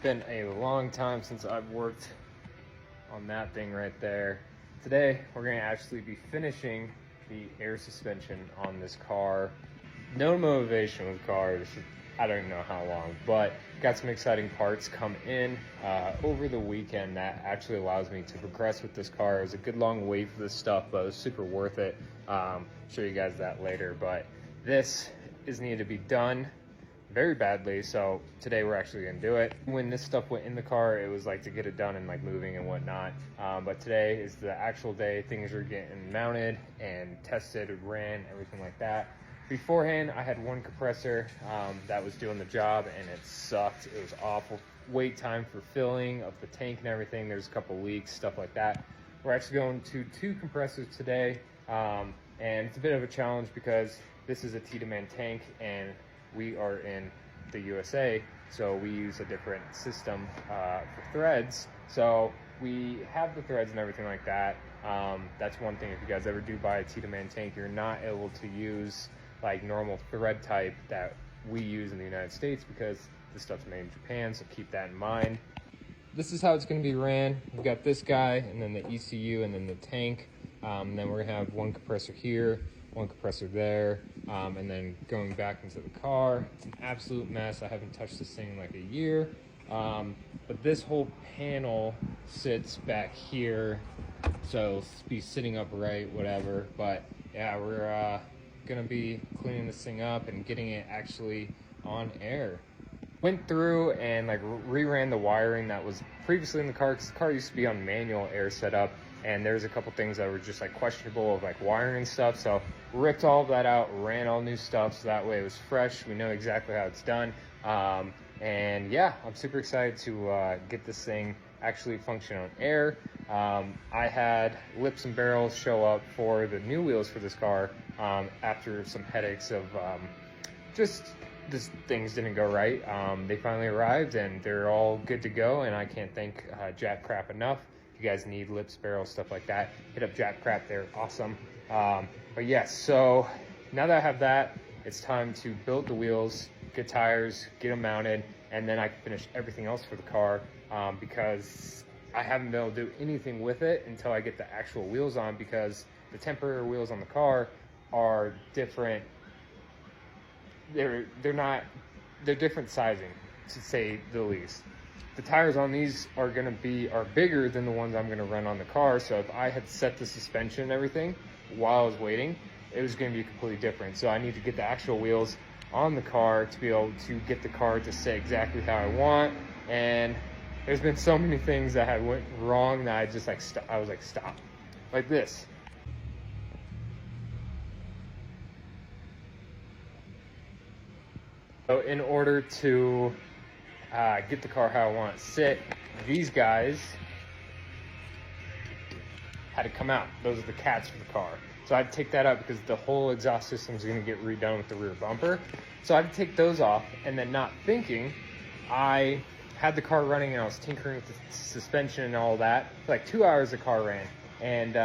been a long time since I've worked on that thing right there. Today, we're gonna actually be finishing the air suspension on this car. No motivation with cars, I don't even know how long, but got some exciting parts come in over the weekend that actually allows me to progress with this car. It was a good long wait for this stuff, but it was super worth it. Show you guys that later, but this is needed to be done very badly, so today we're actually gonna do it. When this stuff went in the car, it was like to get it done and like moving and whatnot, but today is the actual day. Things are getting mounted and tested, ran, everything like that. Beforehand, I had one compressor that was doing the job, and it sucked. It was awful. Wait time for filling of the tank and everything. There's a couple leaks, stuff like that. We're actually going to 2 compressors today, and it's a bit of a challenge because this is a Tiedemann tank, and we are in the USA, so we use a different system for threads. So we have the threads and everything like that. That's one thing. If you guys ever do buy a Tiedemann tank, you're not able to use like normal thread type that we use in the United States because this stuff's made in Japan, so keep that in mind. This is how it's going to be ran. We've got this guy, and then the ECU, and then the tank. And then we're going to have one compressor here, one compressor there, and then going back into the car. It's an absolute mess. I haven't touched this thing in like a year. But this whole panel sits back here, so it'll be sitting upright, whatever. But yeah, we're gonna be cleaning this thing up and getting it actually on air. Went through and like reran the wiring that was previously in the car, because the car used to be on manual air setup, and there's a couple things that were just like questionable of like wiring and stuff. So ripped all of that out, ran all new stuff, so that way it was fresh. We know exactly how it's done. And yeah, I'm super excited to get this thing actually function on air. I had lips and barrels show up for the new wheels for this car after some headaches of just things didn't go right. They finally arrived and they're all good to go, and I can't thank Jack Crap enough. If you guys need lips, barrels, stuff like that, hit up Jack Crap. They're awesome. But yes, so now that I have that, it's time to build the wheels, get tires, get them mounted, and then I can finish everything else for the car, because I haven't been able to do anything with it until I get the actual wheels on, because the temporary wheels on the car are different. They're different sizing, to say the least. The tires on these are bigger than the ones I'm gonna run on the car. So if I had set the suspension and everything while I was waiting, it was gonna be completely different. So I need to get the actual wheels on the car to be able to get the car to sit exactly how I want. And there's been so many things that had went wrong that I just like I was like, stop, like this. So in order to get the car how I want it to sit, these guys had to come out. Those are the cats for the car. So I had to take that out because the whole exhaust system is going to get redone with the rear bumper. So I had to take those off, and then not thinking, I had the car running and I was tinkering with the suspension and all that. For like 2 hours the car ran, and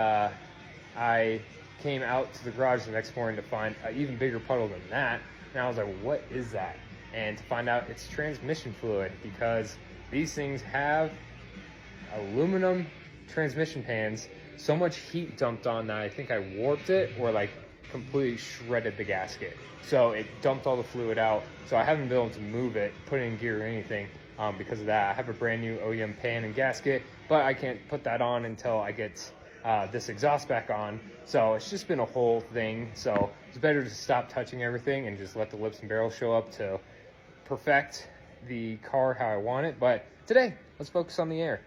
I came out to the garage the next morning to find an even bigger puddle than that. And I was like, what is that? And to find out it's transmission fluid, because these things have aluminum transmission pans. So much heat dumped on that I think I warped it, or like completely shredded the gasket. So it dumped all the fluid out. So I haven't been able to move it, put it in gear or anything because of that. I have a brand new OEM pan and gasket, but I can't put that on until I get this exhaust back on. So it's just been a whole thing. So it's better to stop touching everything and just let the lips and barrels show up to perfect the car how I want it. But today, let's focus on the air.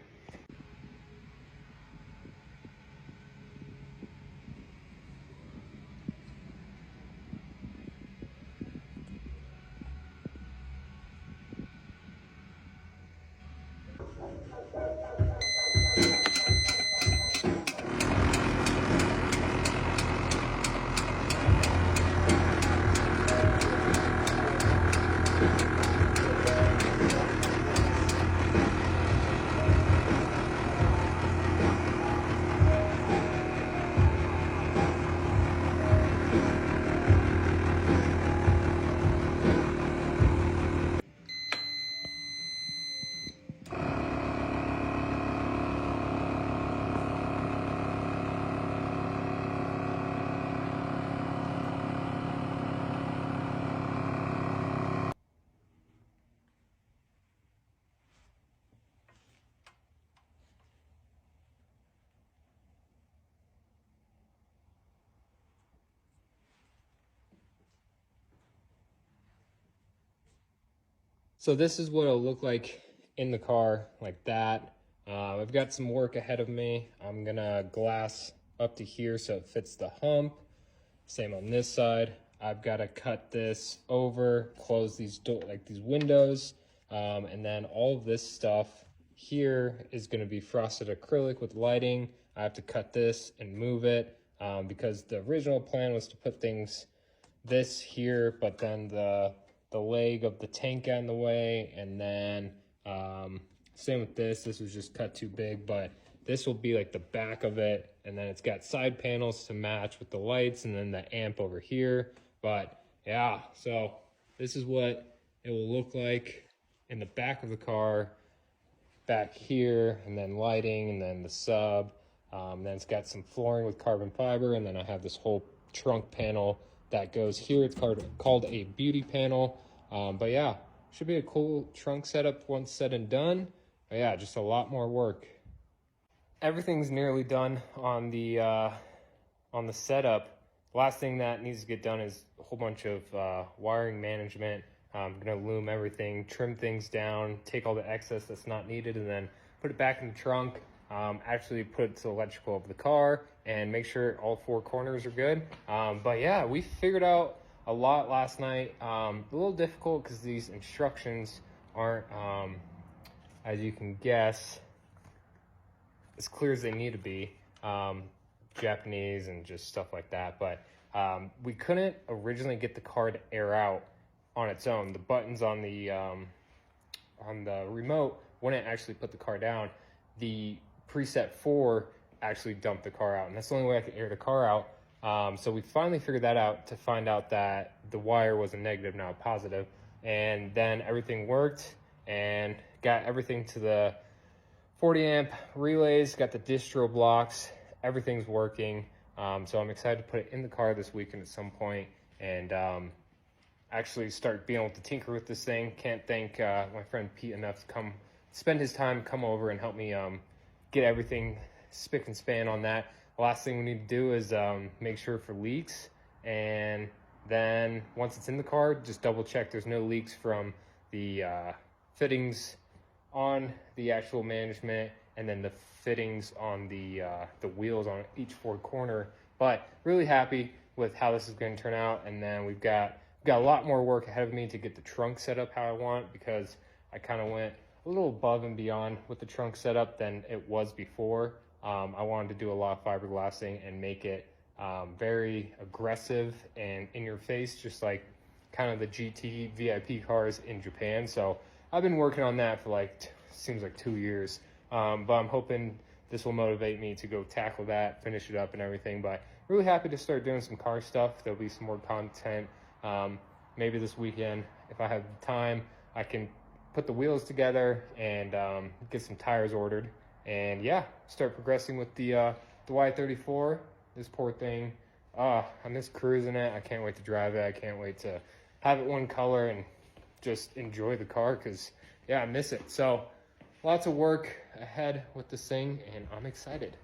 So this is what it'll look like in the car, like that. I've got some work ahead of me. I'm gonna glass up to here so it fits the hump. Same on this side. I've got to cut this over, close these these windows, and then all of this stuff here is going to be frosted acrylic with lighting. I have to cut this and move it because the original plan was to put things this here, but then the leg of the tank got in the way, and then same with this. This was just cut too big, but this will be like the back of it, and then it's got side panels to match with the lights, and then the amp over here. But yeah, so this is what it will look like in the back of the car, back here, and then lighting, and then the sub. Then it's got some flooring with carbon fiber, and then I have this whole trunk panel that goes here. It's called a beauty panel. But yeah, should be a cool trunk setup once said and done. But yeah, just a lot more work. Everything's nearly done on the setup. The last thing that needs to get done is a whole bunch of wiring management. I'm gonna loom everything, trim things down, take all the excess that's not needed, and then put it back in the trunk. Actually put it to the electrical of the car and make sure all four corners are good. But yeah, we figured out a lot last night. A little difficult because these instructions aren't, as you can guess, as clear as they need to be. Japanese and just stuff like that. But we couldn't originally get the car to air out on its own. The buttons on the remote wouldn't actually put the car down. The preset 4 actually dumped the car out, and that's the only way I could air the car out. So we finally figured that out to find out that the wire was a negative, not a positive. And then everything worked and got everything to the 40 amp relays, got the distro blocks, everything's working. So I'm excited to put it in the car this weekend at some point and actually start being able to tinker with this thing. Can't thank my friend Pete enough to come spend his time, come over and help me get everything spick and span on that. The last thing we need to do is make sure for leaks, and then once it's in the car, just double check there's no leaks from the fittings on the actual management, and then the fittings on the wheels on each forward corner. But really happy with how this is going to turn out, and then we've got a lot more work ahead of me to get the trunk set up how I want, because I kind of went a little above and beyond with the trunk setup than it was before. I wanted to do a lot of fiberglassing and make it very aggressive and in your face, just like kind of the GT VIP cars in Japan. So I've been working on that for like, seems like 2 years. But I'm hoping this will motivate me to go tackle that, finish it up and everything. But really happy to start doing some car stuff. There'll be some more content. Maybe this weekend, if I have time, I can put the wheels together and get some tires ordered. And yeah, start progressing with the Y34. This poor thing, I miss cruising it. I can't wait to drive it. I can't wait to have it one color and just enjoy the car, because yeah, I miss it. So lots of work ahead with this thing, and I'm excited.